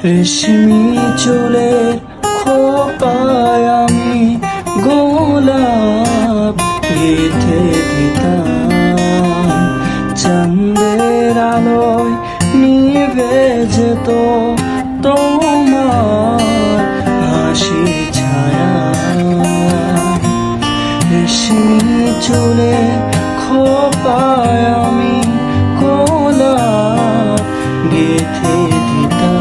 রেশমি চুলের খোপায় আমি গোলাপ গেঁথে দিতাম, চাঁদের আলোয় নিভে যেত তোমার হাসি ছায়া। রেশমি চুলের খোপায় আমি গোলাপ গেঁথে দিতাম,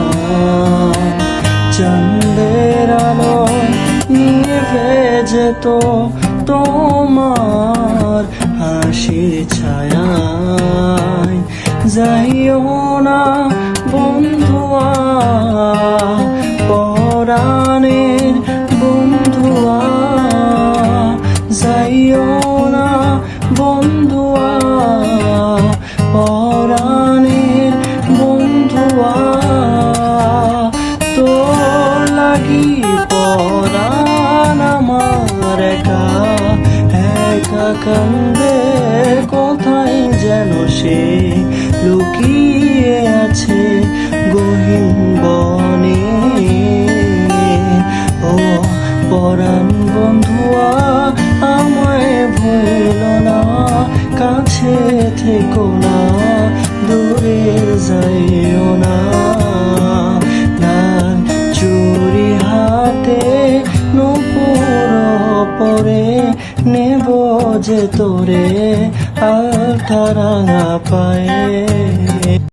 চাঁদের আলোয় নিভে যেত তোমার হাসির ছায়ায়। যাইও না বন্ধুয়া, পরাণের বন্ধুয়া, যাইও না বন্ধুয়া, পরাণের বন্ধুয়া। তোর লাগি পরাণ আমার একা একা কান্দে, কোথায় যেন সে লুকিয়ে আছে গহীন বনে। ও পরাণ বন্ধুয়া, আমায় ভুলো না, কাছে থেকো না, দূরে যাইও না। লাল চুড়ি হাতে নূপুর পরে নেব যে তোরে আলতা রাঙা পায়ে।